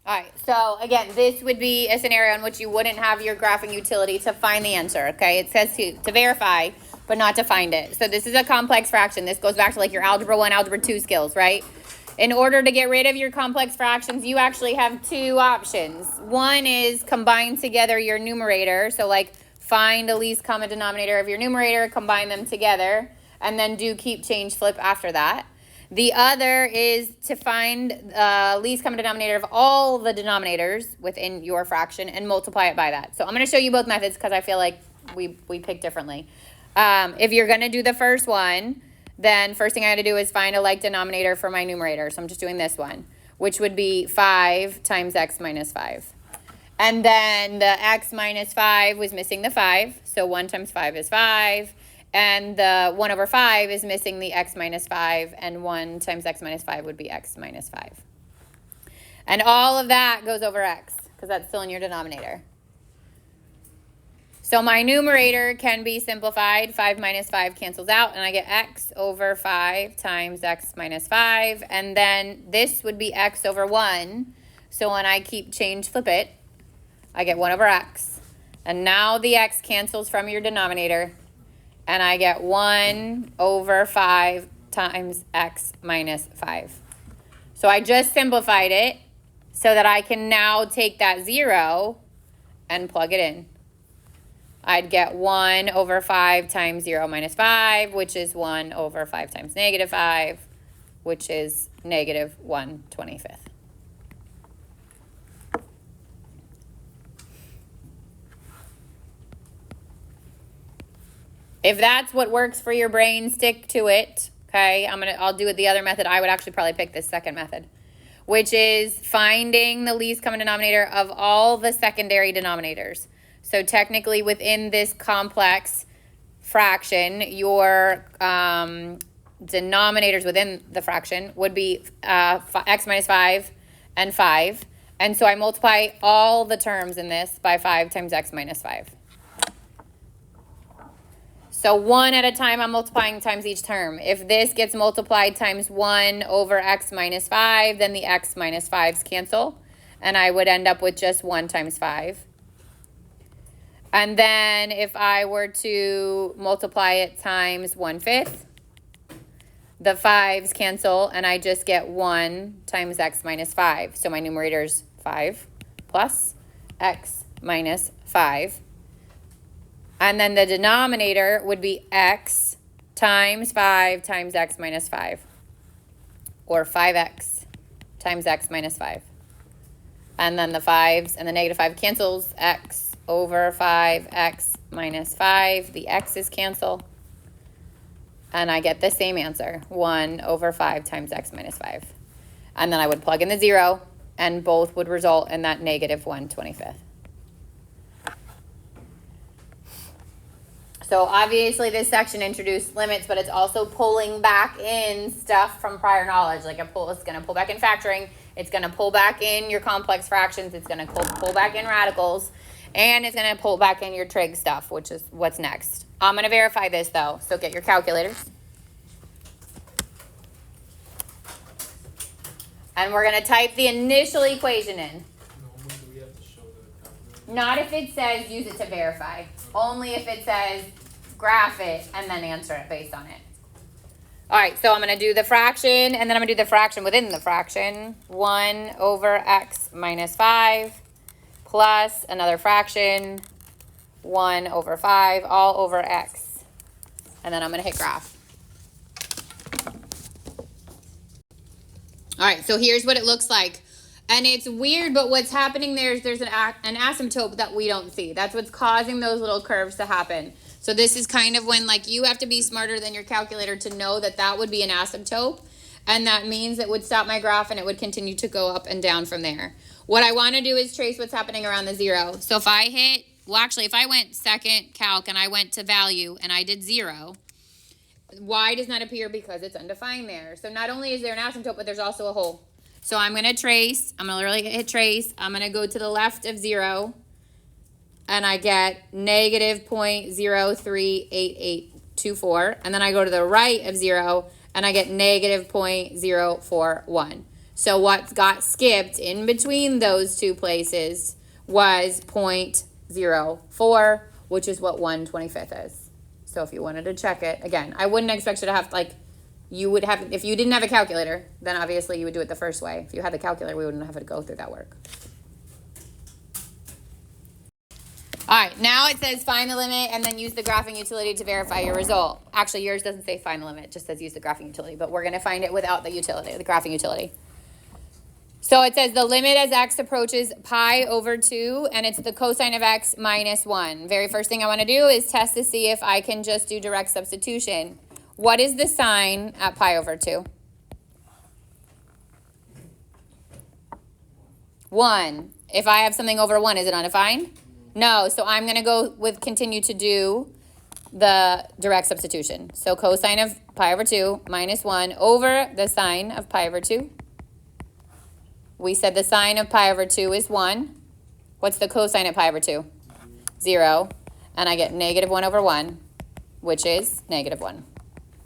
All right, so again, this would be a scenario in which you wouldn't have your graphing utility to find the answer, okay? It says to verify, but not to find it. So this is a complex fraction. This goes back to like your algebra 1, algebra 2 skills, right? In order to get rid of your complex fractions, you actually have two options. One is combine together your numerator. So like find the least common denominator of your numerator, combine them together, and then do keep, change, flip after that. The other is to find the least common denominator of all the denominators within your fraction and multiply it by that. So I'm going to show you both methods because I feel like we pick differently. If you're going to do the first one, then first thing I got to do is find a like denominator for my numerator. So I'm just doing this one, which would be 5 times x minus 5. And then the x minus 5 was missing the 5. So 1 times 5 is 5. And the 1 over 5 is missing the x minus 5, and 1 times x minus 5 would be x minus 5. And all of that goes over x, because that's still in your denominator. So my numerator can be simplified. 5 minus 5 cancels out, and I get x over 5 times x minus 5. And then this would be x over 1. So when I keep, change, flip it, I get 1 over x. And now the x cancels from your denominator. And I get 1 over 5 times x minus 5. So I just simplified it so that I can now take that 0 and plug it in. I'd get 1 over 5 times 0 minus 5, which is 1 over 5 times negative 5, which is negative 1/25. If that's what works for your brain, stick to it. Okay, I'll do it the other method. I would actually probably pick this second method, which is finding the least common denominator of all the secondary denominators. So technically within this complex fraction, your denominators within the fraction would be x minus 5 and 5. And so I multiply all the terms in this by 5 times x minus 5. So one at a time, I'm multiplying times each term. If this gets multiplied times 1 over x minus 5, then the x minus 5s cancel. And I would end up with just 1 times 5. And then if I were to multiply it times 1/5, the 5s cancel, and I just get 1 times x minus 5. So my numerator is 5 plus x minus 5. And then the denominator would be x times 5 times x minus 5. Or 5x times x minus 5. And then the 5s and the negative 5 cancels. X over 5x minus 5. The x's cancel. And I get the same answer. 1 over 5 times x minus 5. And then I would plug in the 0. And both would result in that negative 1/25. So obviously this section introduced limits, but it's also pulling back in stuff from prior knowledge. Like it's going to pull back in factoring. It's going to pull back in your complex fractions. It's going to pull back in radicals. And it's going to pull back in your trig stuff, which is what's next. I'm going to verify this though. So get your calculators. And we're going to type the initial equation in. Not if it says use it to verify. Only if it says graph it and then answer it based on it. All right, so I'm going to do the fraction, and then I'm going to do the fraction within the fraction. 1 over x minus 5 plus another fraction, 1 over 5, all over x. And then I'm going to hit graph. All right, so here's what it looks like. And it's weird, but what's happening there is there's an asymptote that we don't see. That's what's causing those little curves to happen. So this is kind of when like you have to be smarter than your calculator to know that that would be an asymptote. And that means it would stop my graph and it would continue to go up and down from there. What I want to do is trace what's happening around the 0. So if I hit, well actually if I went second calc and I went to value and I did 0, y does not appear because it's undefined there. So not only is there an asymptote, but there's also a hole. So I'm going to trace, I'm going to literally hit trace. I'm going to go to the left of 0, and I get negative 0.038824. And then I go to the right of 0, and I get negative 0.041. So what got skipped in between those two places was 0.04, which is what 1/25 is. So if you wanted to check it, again, I wouldn't expect you to have, like, you would have, if you didn't have a calculator, then obviously you would do it the first way. If you had the calculator, we wouldn't have to go through that work. All right, now it says find the limit and then use the graphing utility to verify your result. Actually, yours doesn't say find the limit, it just says use the graphing utility, but we're gonna find it without the utility, the graphing utility. So it says the limit as x approaches pi over 2, and it's the cosine of x minus 1. Very first thing I wanna do is test to see if I can just do direct substitution. What is the sine at pi over 2? 1. If I have something over 1, is it undefined? No, so I'm going to go with continue to do the direct substitution. So cosine of pi over 2 minus 1 over the sine of pi over 2. We said the sine of pi over 2 is 1. What's the cosine of pi over 2? 0. And I get negative 1 over 1, which is negative 1.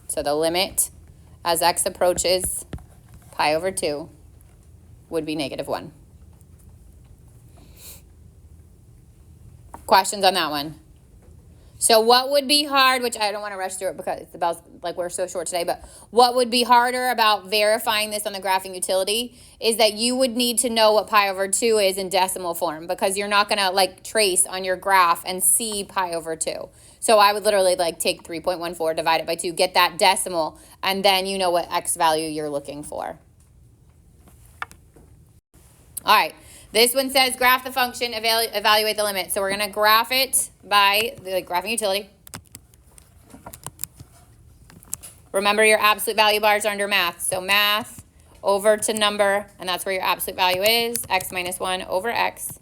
So the limit as x approaches pi over 2 would be negative 1. Questions on that one? So what would be hard, which I don't want to rush through it because it's about, like, we're so short today, but what would be harder about verifying this on the graphing utility is that you would need to know what pi over 2 is in decimal form, because you're not going to, like, trace on your graph and see pi over 2. So I would literally, like, take 3.14, divide it by 2, get that decimal, and then you know what x value you're looking for. All right. This one says graph the function, evaluate the limit. So we're going to graph it by the graphing utility. Remember, your absolute value bars are under math. So math over to number, and that's where your absolute value is, x minus 1 over x.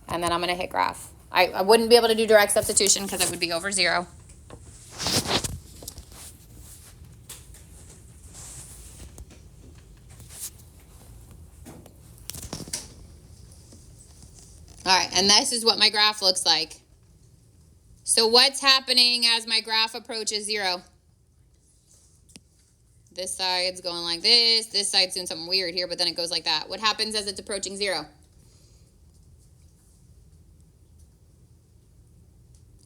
And then I'm going to hit graph. I wouldn't be able to do direct substitution because it would be over 0. All right, and this is what my graph looks like. So what's happening as my graph approaches 0? This side's going like this. This side's doing something weird here, but then it goes like that. What happens as it's approaching 0?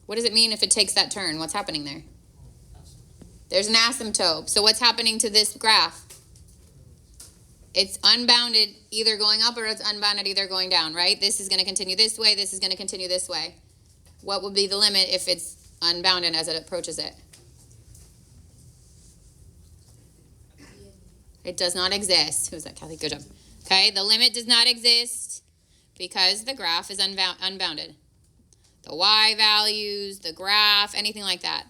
What does it mean if it takes that turn? What's happening there? There's an asymptote. So what's happening to this graph? It's unbounded either going up or it's unbounded either going down, right? This is going to continue this way. This is going to continue this way. What would be the limit if it's unbounded as it approaches it? It does not exist. Who's that, Kathy? Good job. Okay, the limit does not exist because the graph is unbounded. The y values, the graph, anything like that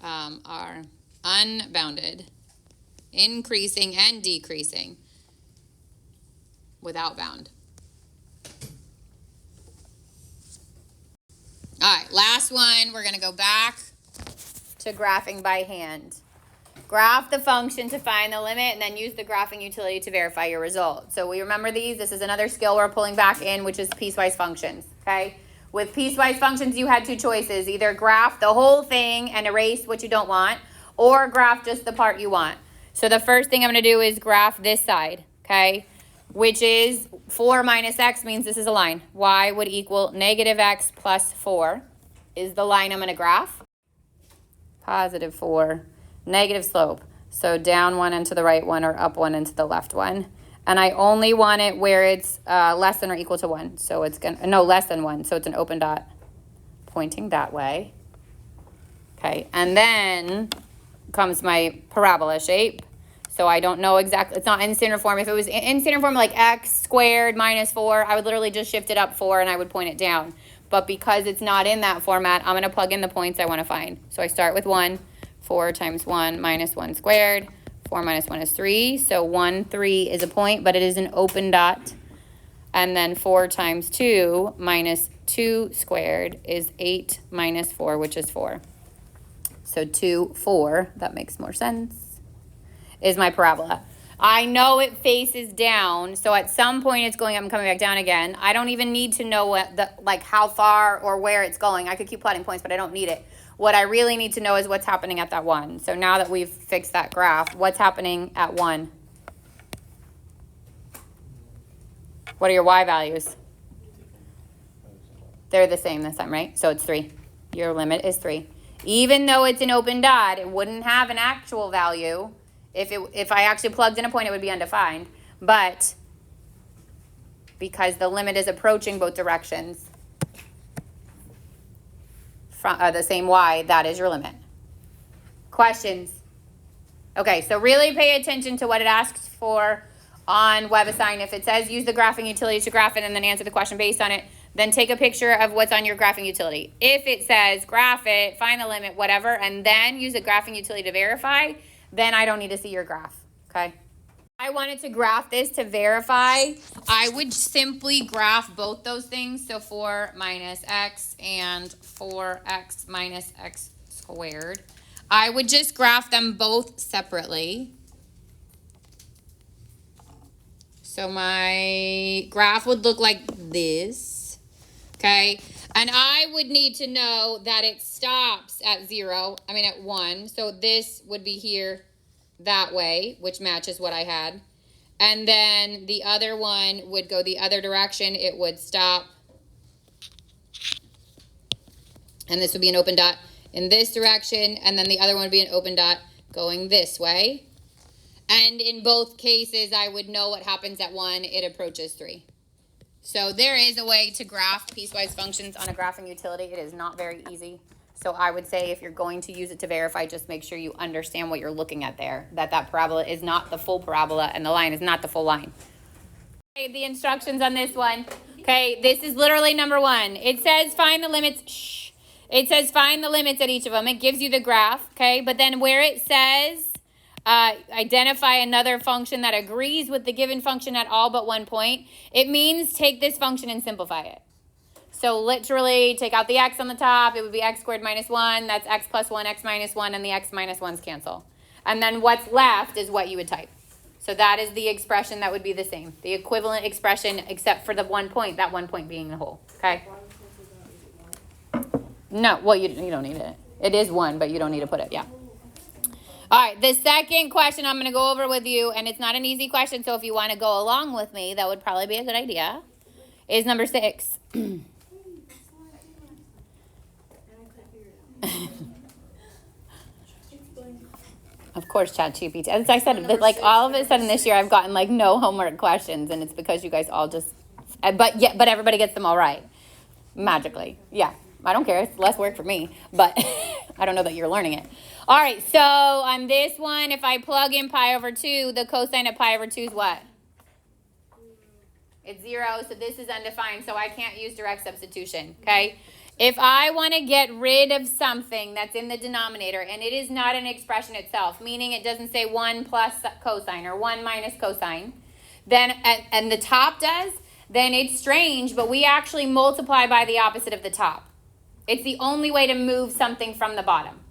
are unbounded, increasing and decreasing without bound. All right, last one. We're going to go back to graphing by hand. Graph the function to find the limit and then use the graphing utility to verify your result. So we remember these. This is another skill we're pulling back in, which is piecewise functions, okay? With piecewise functions, you had two choices. Either graph the whole thing and erase what you don't want, or graph just the part you want. So the first thing I'm going to do is graph this side, okay? Which is 4 minus x means this is a line. Y would equal negative x plus 4 is the line I'm going to graph. Positive 4, negative slope. So down 1 and to the right 1 or up 1 and to the left 1. And I only want it where it's less than or equal to 1. So it's going to, no, less than 1. So it's an open dot pointing that way. Okay, and then comes my parabola shape. So I don't know exactly, it's not in standard form. If it was in standard form like x squared minus 4, I would literally just shift it up 4 and I would point it down. But because it's not in that format, I'm going to plug in the points I want to find. So I start with 1, 4 times 1 minus 1 squared. 4 minus 1 is 3. So 1, 3 is a point, but it is an open dot. And then 4 times 2 minus 2 squared is 8 minus 4, which is 4. So 2, 4, that makes more sense, is my parabola. I know it faces down, so at some point it's going up and coming back down again. I don't even need to know what the, like how far or where it's going. I could keep plotting points, but I don't need it. What I really need to know is what's happening at that 1. So now that we've fixed that graph, what's happening at 1? What are your y values? They're the same this time, right? So it's 3. Your limit is 3. Even though it's an open dot, it wouldn't have an actual value. If I actually plugged in a point, it would be undefined. But because the limit is approaching both directions from the same y, that is your limit. Questions? Okay, so really pay attention to what it asks for on WebAssign. If it says use the graphing utility to graph it and then answer the question based on it, then take a picture of what's on your graphing utility. If it says graph it, find the limit, whatever, and then use a graphing utility to verify, then I don't need to see your graph, okay? I wanted to graph this to verify. I would simply graph both those things, so 4 minus x and 4x minus x squared. I would just graph them both separately. So my graph would look like this, okay? And I would need to know that it stops at 1. So this would be here that way, which matches what I had. And then the other one would go the other direction. It would stop. And this would be an open dot in this direction. And then the other one would be an open dot going this way. And in both cases, I would know what happens at 1. It approaches 3. So there is a way to graph piecewise functions on a graphing utility. It is not very easy. So I would say if you're going to use it to verify, just make sure you understand what you're looking at there, that parabola is not the full parabola and the line is not the full line. Okay, the instructions on this one. Okay, this is literally number 1. It says find the limits. It says find the limits at each of them. It gives you the graph, okay? But then where it says identify another function that agrees with the given function at all but one point, it means take this function and simplify it. So literally take out the x on the top. It would be x squared minus 1. That's x plus 1, x minus 1, and the x minus 1's cancel. And then what's left is what you would type. So that is the expression that would be the same. The equivalent expression except for the 1 point, that 1 point being the whole. Okay? No, well, you don't need it. It is 1, but you don't need to put it. Yeah. All right, the second question I'm going to go over with you, and it's not an easy question, so if you want to go along with me, that would probably be a good idea, is number 6. Of course, ChatGPT. As I said, like all of a sudden this year, I've gotten like no homework questions, and it's because you guys all just, but everybody gets them all right, magically. Yeah, I don't care. It's less work for me, but I don't know that you're learning it. All right, so on this one, if I plug in pi over 2, the cosine of pi over 2 is what? It's 0, so this is undefined, so I can't use direct substitution, okay? If I want to get rid of something that's in the denominator, and it is not an expression itself, meaning it doesn't say 1 plus cosine or 1 minus cosine, then, and the top does, then it's strange, but we actually multiply by the opposite of the top. It's the only way to move something from the bottom,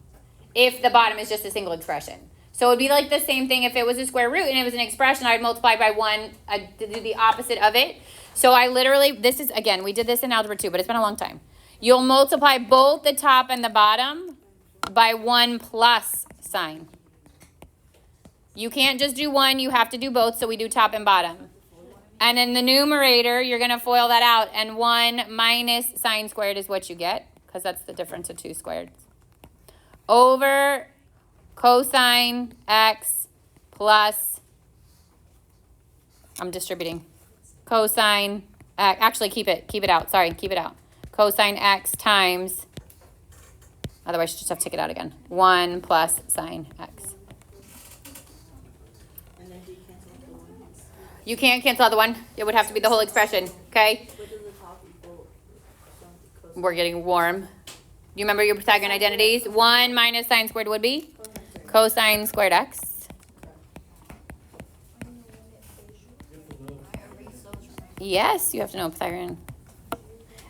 if the bottom is just a single expression. So it would be like the same thing if it was a square root and it was an expression, I'd multiply by 1 to do the opposite of it. So I literally, this is, again, we did this in Algebra 2, but it's been a long time. You'll multiply both the top and the bottom by 1 plus sign. You can't just do 1, you have to do both, so we do top and bottom. And in the numerator, you're going to FOIL that out, and 1 minus sine squared is what you get, because that's the difference of 2 squared. Over cosine x plus, I'm distributing, cosine, actually keep it out, sorry, keep it out. Cosine x times, otherwise you just have to take it out again, 1 plus sine x. And then do you cancel out the 1? You can't cancel out the 1. It would have to be the whole expression, okay? What does the top equal? We're getting warm. You remember your Pythagorean identities? 1 minus sine squared would be cosine squared x. Yes, you have to know Pythagorean.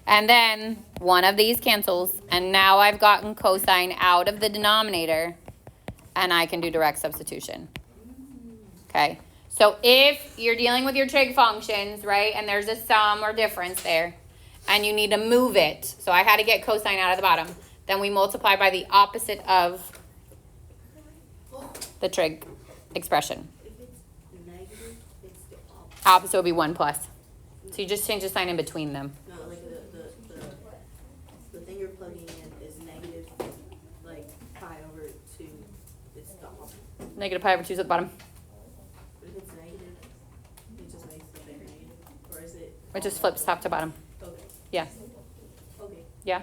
And then one of these cancels, and now I've gotten cosine out of the denominator, and I can do direct substitution. Okay, so if you're dealing with your trig functions, right, and there's a sum or difference there, and you need to move it, so I had to get cosine out of the bottom, then we multiply by the opposite of the trig expression. If it's negative, it's the opposite. Opposite would be 1 plus. So you just change the sign in between them. No, like the thing you're plugging in is negative, like pi over 2. It's the opposite. Negative pi over 2 is at the bottom. But if it's negative, it just makes the thing negative. Or is it? It just flips top to bottom. Okay. Yeah. Okay. Yeah.